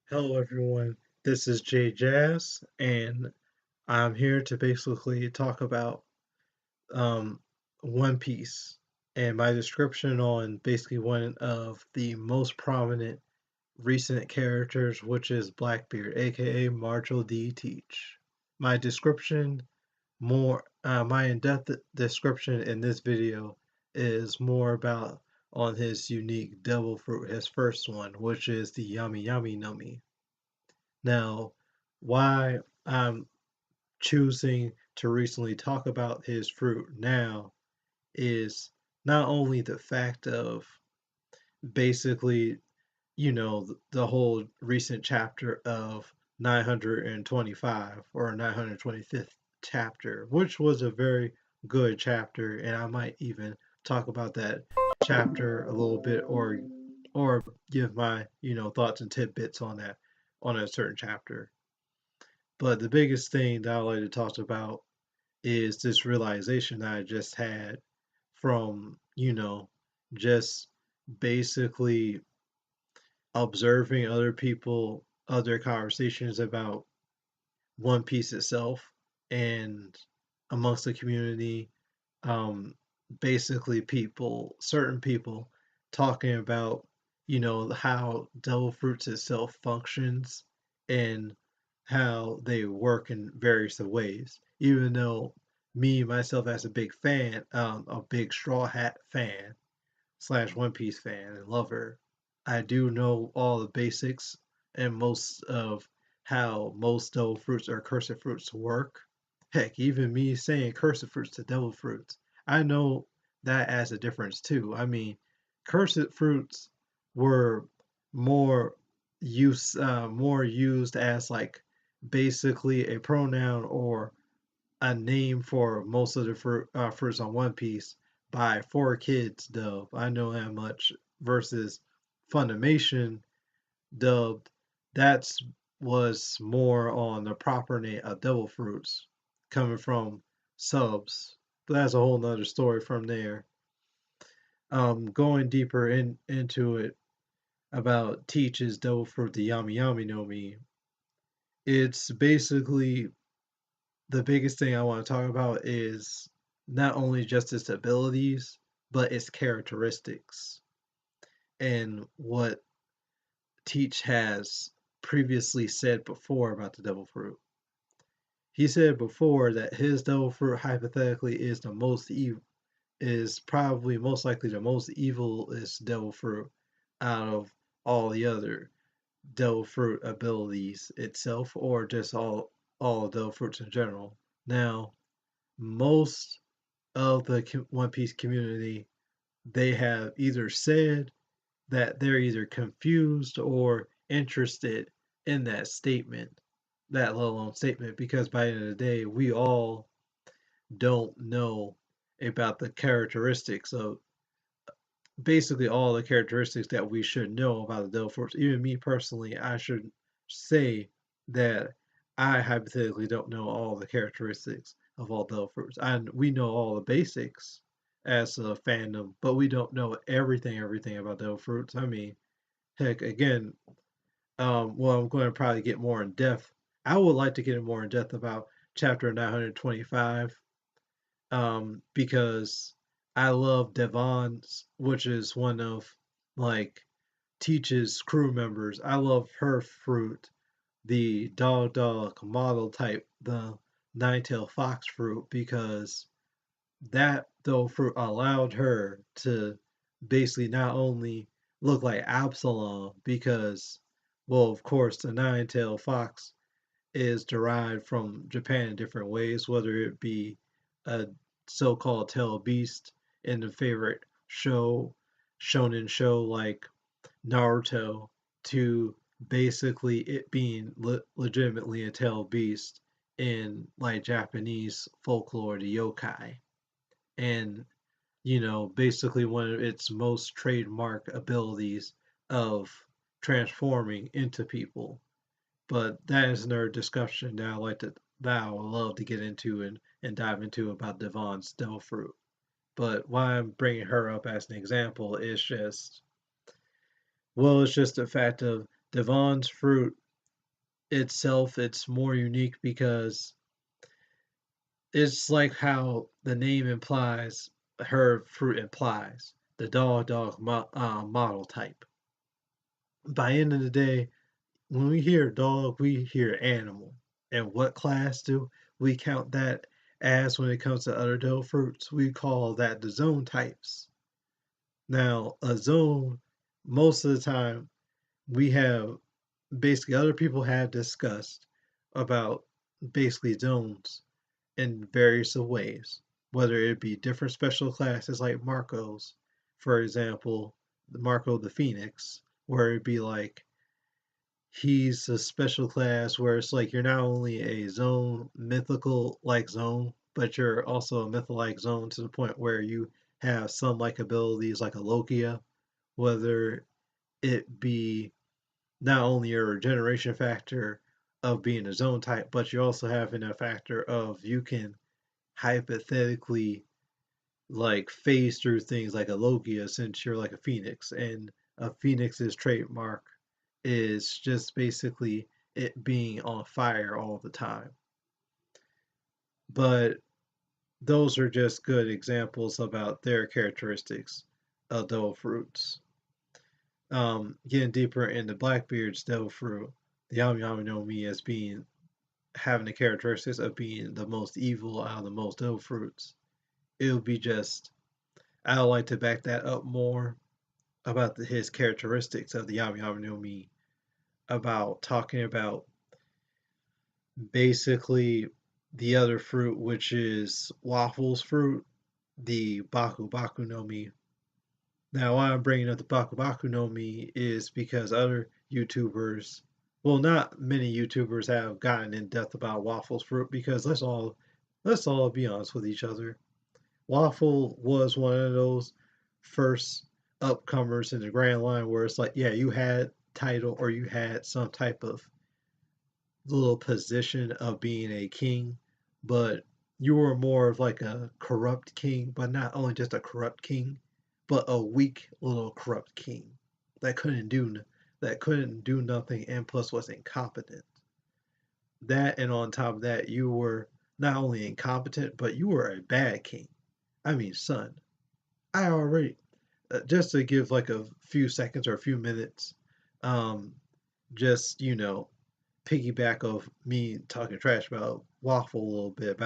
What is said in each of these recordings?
Hello, everyone. This is Jay Jazz, and I'm here to basically talk about um, One Piece and my description on basically one of the most prominent recent characters, which is Blackbeard, aka Marshel D. Teach. My description, my in-depth description in this video is more about on his unique devil fruit, his first one, which is the Yami Yami Numi. Now, why I'm choosing to recently talk about his fruit now is not only the fact of basically, the whole recent chapter of 925 or 925th chapter, which was a very good chapter, and I might even talk about that chapter a little bit or give my, thoughts and tidbits on that on a certain chapter. But the biggest thing that I like to talk about is this realization that I just had from, just basically observing other people, other conversations about One Piece itself and amongst the community, um, basically certain people talking about, how devil fruits itself functions and how they work in various ways. Even though me myself as a big fan, a big Straw Hat fan slash One Piece fan and lover, I do know all the basics and most of how most devil fruits or cursed fruits work. Heck, even me saying cursed fruits to devil fruits, I know that adds a difference too. I mean, cursed fruits were more more used as like basically a pronoun or a name for most of the fruits on One Piece by 4Kids dub. I know that much. Versus Funimation dubbed, that's was more on the proper name of Devil Fruits coming from subs. But that's a whole nother story from there. Going deeper into it about Teach's Devil Fruit, the Yami Yami no Mi, it's basically the biggest thing I want to talk about is not only just its abilities, but its characteristics and what Teach has previously said before about the devil fruit. He said before that his devil fruit hypothetically is probably most likely the most evilest devil fruit out of all the other devil fruit abilities itself or just all devil fruits in general. Now, most of the One Piece community, they have either said that they're either confused or interested in that statement, that let alone statement, because by the end of the day, we all don't know about the characteristics of basically all the characteristics that we should know about the Devil Fruits. Even me personally, I should say that I hypothetically don't know all the characteristics of all Devil Fruits. And we know all the basics as a fandom, but we don't know everything about Devil Fruits. I mean, heck, again, well, I'm going to probably get more in depth. I would like to get more in depth about chapter 925 because I love Devon's, which is one of like Teach's crew members. I love her fruit, the dog model type, the nine-tailed fox fruit, because that though fruit allowed her to basically not only look like Absalom, because well, of course, the nine-tailed fox is derived from Japan in different ways, whether it be a so-called tail beast in the favorite shonen show like Naruto, to basically it being legitimately a tail beast in like Japanese folklore, the yokai, and basically one of its most trademark abilities of transforming into people. But that is another discussion that I would love to get into and dive into about Devon's devil fruit. But why I'm bringing her up as an example is just, well, it's just the fact of Devon's fruit itself, it's more unique because it's like how the name implies, her fruit implies, the model type. By end of the day, when we hear dog, we hear animal. And what class do we count that as when it comes to other doe fruits? We call that the zone types. Now, a zone, most of the time, we have basically other people have discussed about basically zones in various ways, whether it be different special classes like Marco's, for example, Marco the Phoenix, where it'd be like he's a special class where it's like you're not only a zone, mythical like zone, but you're also a mythical like zone to the point where you have some like abilities like a Lokia, whether it be not only your regeneration factor of being a zone type, but you also have in a factor of you can hypothetically like phase through things like a Logia since you're like a Phoenix, and a Phoenix's trademark is just basically it being on fire all the time. But those are just good examples about their characteristics of devil fruits. Getting deeper into Blackbeard's devil fruit, the Yami Yami no Mi as being having the characteristics of being the most evil out of the most devil fruits. It would be just I would like to back that up more about his characteristics of the Yami Yami no Mi, about talking about basically the other fruit, which is Waffles fruit, the Baku Baku no Mi. Now, why I'm bringing up the Baku Baku no Mi is because other YouTubers, well, not many YouTubers have gotten in depth about Waffles fruit because let's all be honest with each other. Waffle was one of those first upcomers in the Grand Line where it's like, yeah, you had title or you had some type of little position of being a king, but you were more of like a corrupt king, but not only just a corrupt king, but a weak little corrupt king that couldn't do nothing and plus was incompetent. That and on top of that, you were not only incompetent, but you were a bad king. I mean, son, I already just to give like a few seconds or a few minutes, um, just piggyback of me talking trash about Waffle a little bit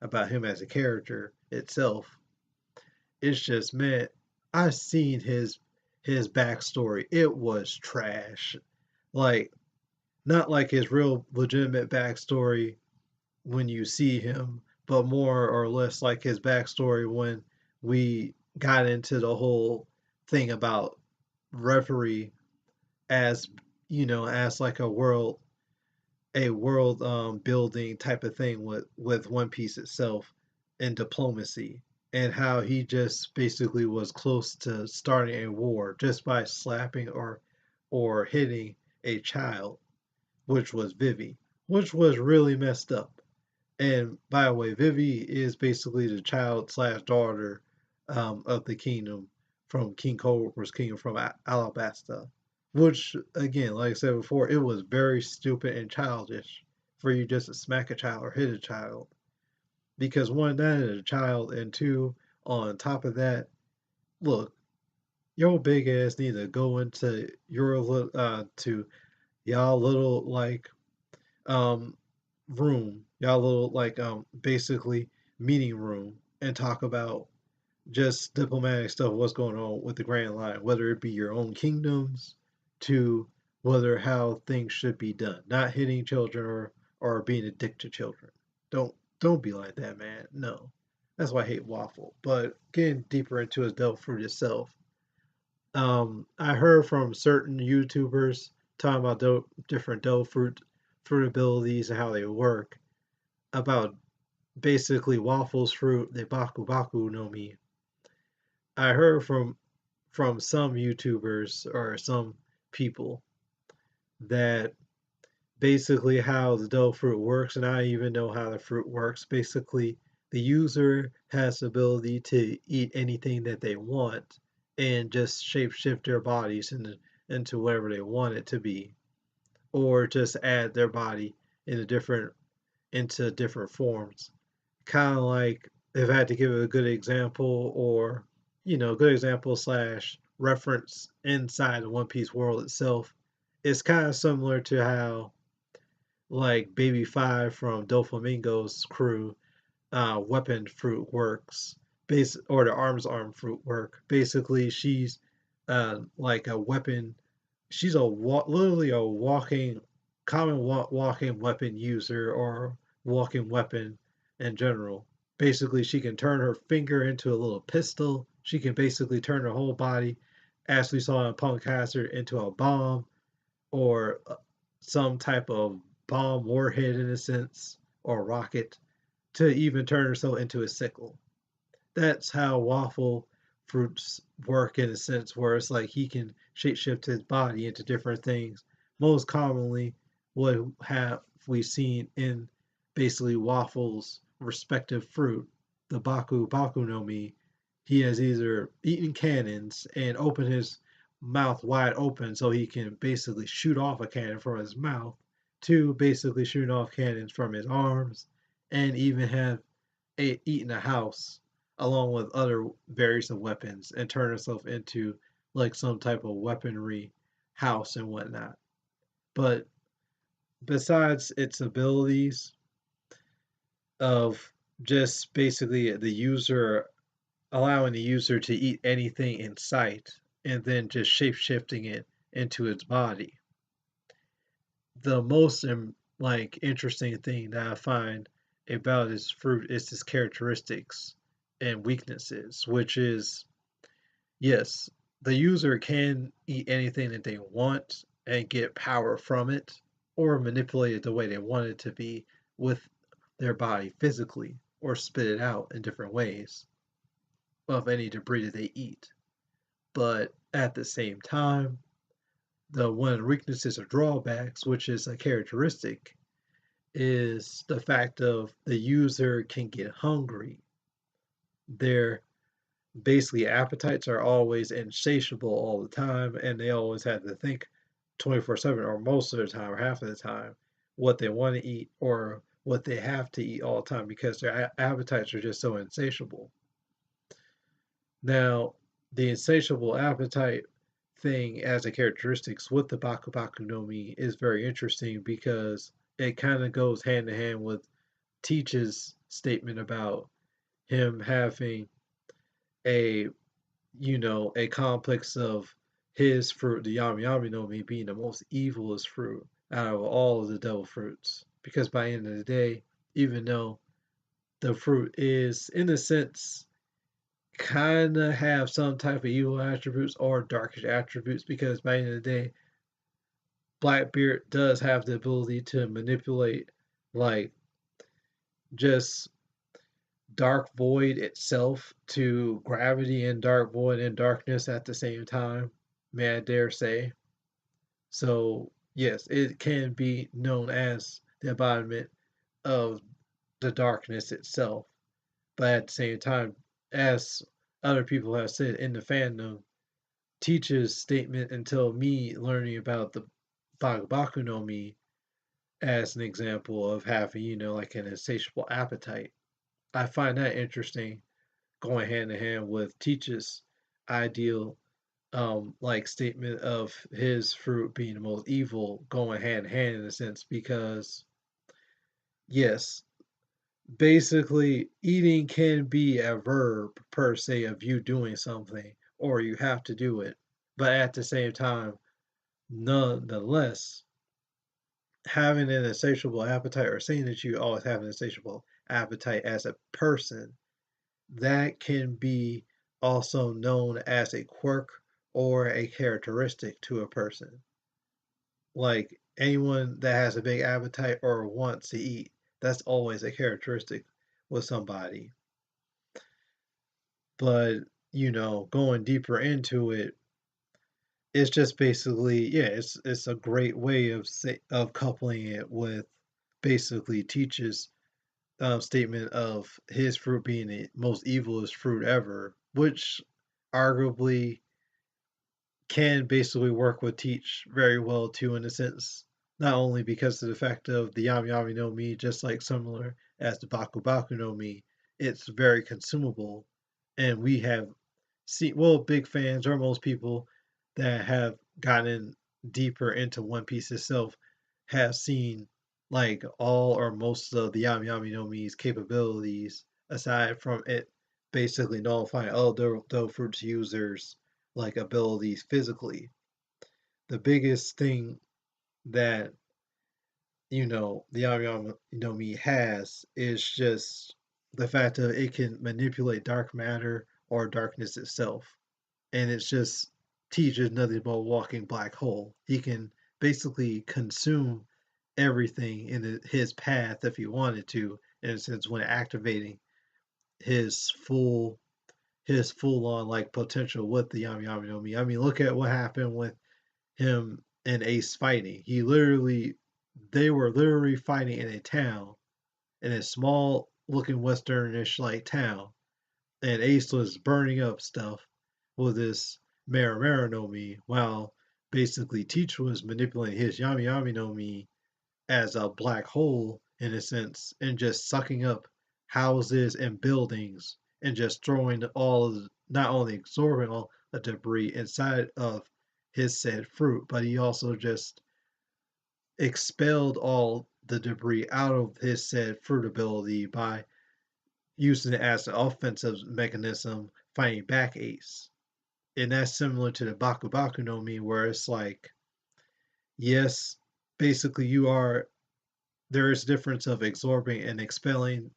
about him as a character itself. It's just man, I seen his backstory. It was trash. Like not like his real legitimate backstory when you see him, but more or less like his backstory when we got into the whole thing about referee as as like a world building type of thing with One Piece itself and diplomacy and how he just basically was close to starting a war just by slapping or hitting a child, which was Vivi, which was really messed up. And by the way, Vivi is basically the child slash daughter of the kingdom from King Cobra's kingdom from Alabasta. Which, again, like I said before, it was very stupid and childish for you just to smack a child or hit a child. Because one, that is a child, and two, on top of that, look, your big ass need to go into to y'all little like um y'all little like basically meeting room and talk about just diplomatic stuff, what's going on with the Grand Line, whether it be your own kingdoms to whether how things should be done, not hitting children or being a dick to children. Don't be like that, man. No, that's why I hate Waffle. But getting deeper into his devil fruit itself, I heard from certain YouTubers talking about different devil fruit abilities and how they work about basically Waffle's fruit, the Baku Baku no Mi. I heard from some YouTubers or some people that basically how the dough fruit works, and I even know how the fruit works. Basically, the user has the ability to eat anything that they want and just shape shift their bodies into whatever they want it to be, or just add their body in a different into different forms. Kind of like, if I had to give a good example, or good example slash reference inside the One Piece world itself, it's kind of similar to how like Baby Five from Doflamingo's crew weapon fruit works, or the arm fruit work. Basically, she's like a weapon. She's literally a walking weapon user, or walking weapon in general. Basically, she can turn her finger into a little pistol. She can basically turn her whole body, as we saw in Punk Hazard, into a bomb, or some type of bomb warhead in a sense, or rocket, to even turn herself into a sickle. That's how waffle fruits work in a sense, where it's like he can shapeshift his body into different things. Most commonly, what have we seen in basically Waffle's respective fruit, the Baku no Mi, he has either eaten cannons and opened his mouth wide open so he can basically shoot off a cannon from his mouth, to basically shooting off cannons from his arms, and even have eaten a house along with other various of weapons, and turn herself into like some type of weaponry house and whatnot. But besides its abilities of just basically the user, allowing the user to eat anything in sight and then just shape shifting it into its body, the most like interesting thing that I find about this fruit is its characteristics and weaknesses, which is, yes, the user can eat anything that they want and get power from it, or manipulate it the way they want it to be with their body physically, or spit it out in different ways of any debris that they eat. But at the same time, the one of the weaknesses or drawbacks, which is a characteristic, is the fact of the user can get hungry. Their basically appetites are always insatiable all the time, and they always have to think 24/7, or most of the time, or half of the time, what they want to eat or what they have to eat all the time, because their appetites are just so insatiable. Now, the insatiable appetite thing as a characteristics with the Baku Baku no Mi is very interesting, because it kind of goes hand in hand with Teach's statement about him having a a complex of his fruit, the yami yami no Mi, being the most evilest fruit out of all of the devil fruits. Because by the end of the day, even though the fruit is, in a sense, kind of have some type of evil attributes or darkish attributes, because by the end of the day, Blackbeard does have the ability to manipulate, like, just dark void itself to gravity, and dark void and darkness at the same time, may I dare say. So, yes, it can be known as the embodiment of the darkness itself. But at the same time, as other people have said in the fandom, Teach's statement until me learning about the Baku no Mi as an example of having, like an insatiable appetite. I find that interesting, going hand in hand with Teach's ideal like statement of his fruit being the most evil, going hand in hand in a sense, because yes, basically eating can be a verb per se of you doing something, or you have to do it, but at the same time, nonetheless, having an insatiable appetite, or saying that you always have an insatiable appetite as a person, that can be also known as a quirk or a characteristic to a person. Like, anyone that has a big appetite or wants to eat, that's always a characteristic with somebody. But, going deeper into it, it's just basically, yeah, it's a great way of coupling it with basically Teach's statement of his fruit being the most evilest fruit ever, which arguably can basically work with Teach very well too, in a sense. Not only because of the fact of the Yami Yami no Mi, just like similar as the Baku Baku no Mi, it's very consumable, and we have seen, well, big fans or most people that have gotten deeper into One Piece itself have seen like all or most of the Yami Yami no Mi's capabilities, aside from it basically nullifying all Fruits users like abilities physically. The biggest thing that the Yami Yami no Mi has is just the fact that it can manipulate dark matter or darkness itself, and it's just teaches nothing but a walking black hole. He can basically consume everything in his path if he wanted to, in a sense, when activating his full on like potential with the Yami Yami no Mi. I mean, look at what happened with him and Ace fighting. They were literally fighting in a town, in a small looking westernish like town, and Ace was burning up stuff with this Mara no Mi, while basically Teach was manipulating his Yami Yami no Mi as a black hole in a sense, and just sucking up houses and buildings, and just throwing all of, not only absorbing all the debris inside of his said fruit, but he also just expelled all the debris out of his said fruit ability by using it as an offensive mechanism fighting back Ace. And that's similar to the Baku Baku no Mi, where it's like, yes, basically there is a difference of absorbing and expelling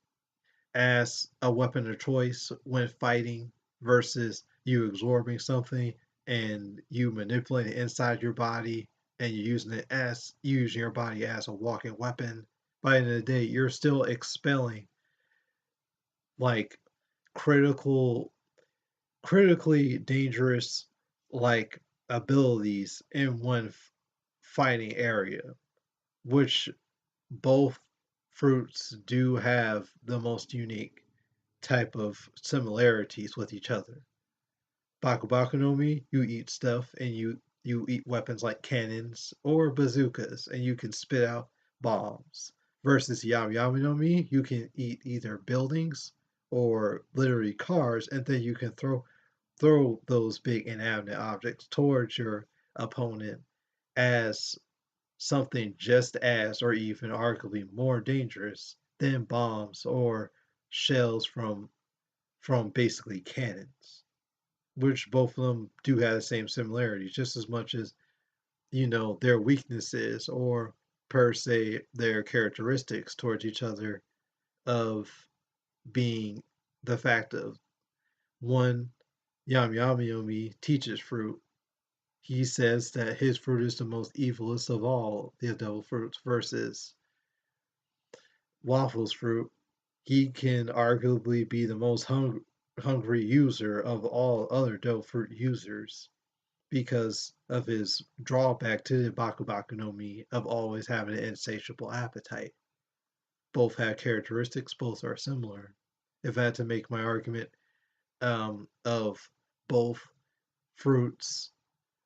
as a weapon of choice when fighting versus you absorbing something and you manipulating it inside your body, and you're using your body as a walking weapon. By the end of the day, you're still expelling like critical critically dangerous like abilities in one fighting area, which both fruits do have the most unique type of similarities with each other. Baku Baku no Mi, you eat stuff and you eat weapons like cannons or bazookas, and you can spit out bombs. Versus Yami Yami no Mi, you can eat either buildings or literally cars, and then you can throw those big inanimate objects towards your opponent as something just as or even arguably more dangerous than bombs or shells from basically cannons, which both of them do have the same similarities, just as much as their weaknesses or per se their characteristics towards each other, of being the fact of one, Yami Yami Yomi teaches fruit. He says that his fruit is the most evilest of all the devil fruits, versus Waffle's fruit. He can arguably be the most hungry user of all other devil fruit users, because of his drawback to the Baku Baku no Mi of always having an insatiable appetite. Both have characteristics, both are similar. If I had to make my argument of both fruits,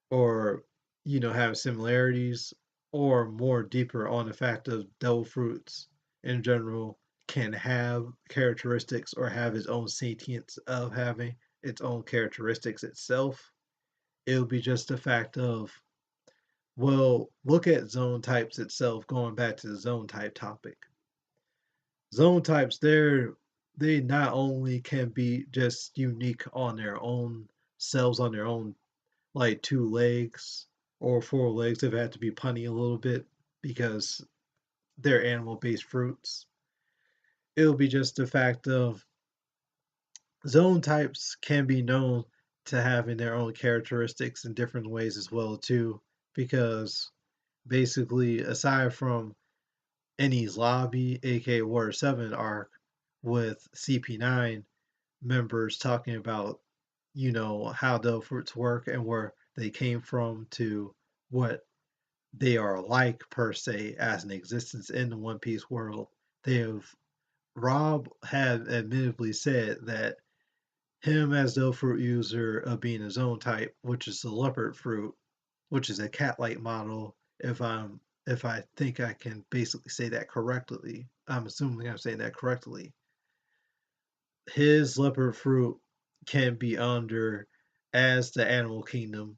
or have similarities, or more deeper on the fact of devil fruits in general can have characteristics or have its own sentience of having its own characteristics itself, it would be just the fact of, well, look at zone types itself, going back to the zone type topic. Zone types, they not only can be just unique on their own selves, on their own like two legs or four legs, if it had to be punny a little bit, because they're animal based fruits. It'll be just the fact of zone types can be known to having their own characteristics in different ways as well too, because basically aside from Eni's lobby, aka Water 7 arc, with CP9 members talking about how the fruits work and where they came from to what they are like per se as an existence in the One Piece world. They have Rob had admittedly said that him as the fruit user of being his own type, which is the leopard fruit, which is a cat-like model. If I think I can basically say that correctly, I'm assuming I'm saying that correctly. His leopard fruit can be under, as the animal kingdom,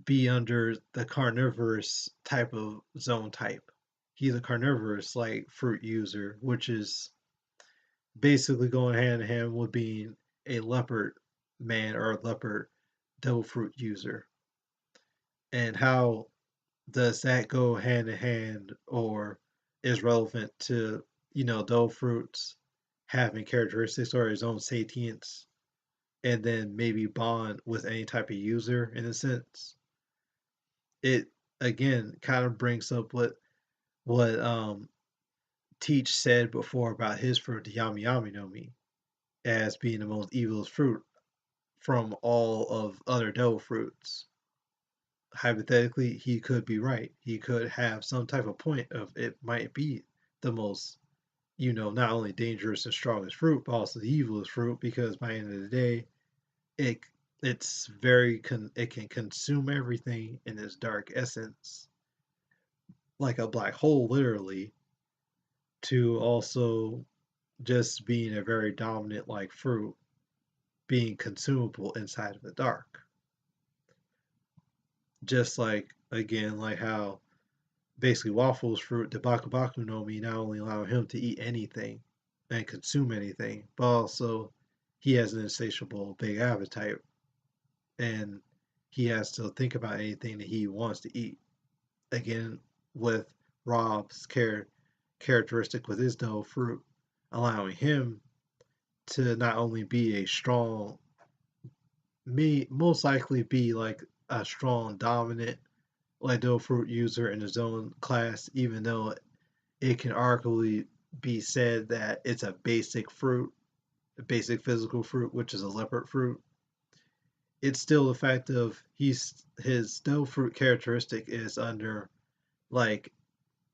be under the carnivorous type of zone type. He's a carnivorous like fruit user, which is basically going hand in hand with being a leopard man or a leopard devil fruit user. And how does that go hand in hand or is relevant to, devil fruits having characteristics or his own sentience and then maybe bond with any type of user in a sense? It again kind of brings up what Teach said before about his fruit, the yami yami no mi, as being the most evilest fruit from all of other devil fruits. Hypothetically, he could be right. He could have some type of point of it might be the most, not only dangerous and strongest fruit, but also the evilest fruit because by the end of the day, it it's it can consume everything in its dark essence, like a black hole, literally, to also just being a very dominant like fruit, being consumable inside of the dark. Just like again, like how basically Waffle's fruit, the Baku Baku no Mi, not only allow him to eat anything and consume anything, but also he has an insatiable big appetite and he has to think about anything that he wants to eat. Again, with Rob's characteristic with his dough fruit, allowing him to not only be a strong, may most likely be like a strong dominant like dough fruit user in his own class, even though it can arguably be said that it's a basic fruit, a basic physical fruit, which is a leopard fruit. It's still the fact of his dough fruit characteristic is under like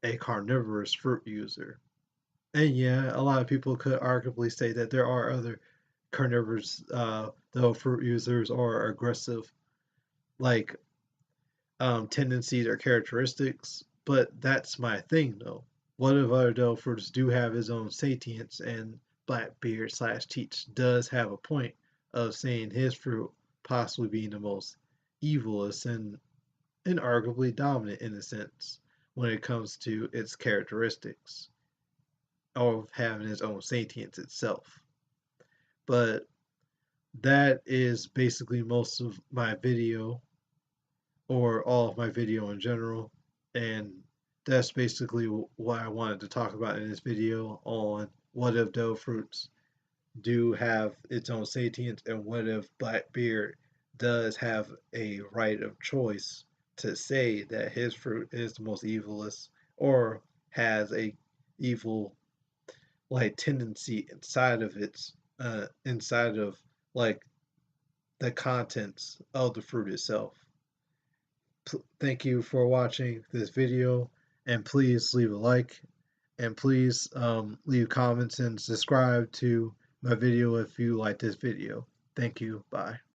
a carnivorous fruit user. And yeah, a lot of people could arguably say that there are other carnivorous dough fruit users or aggressive like tendencies or characteristics, but that's my thing though. What if other devil fruits do have his own sentience and Blackbeard slash Teach does have a point of saying his fruit possibly being the most evilest and arguably dominant in a sense when it comes to its characteristics of having its own sentience itself. But that is basically most of my video or all of my video in general. And that's basically what I wanted to talk about in this video on what if dough fruits do have its own sentience and what if Blackbeard does have a right of choice to say that his fruit is the most evilest or has a evil like tendency inside of its inside of like the contents of the fruit itself. Thank you for watching this video and please leave a like and please leave comments and subscribe to my video if you like this video. Thank you. Bye.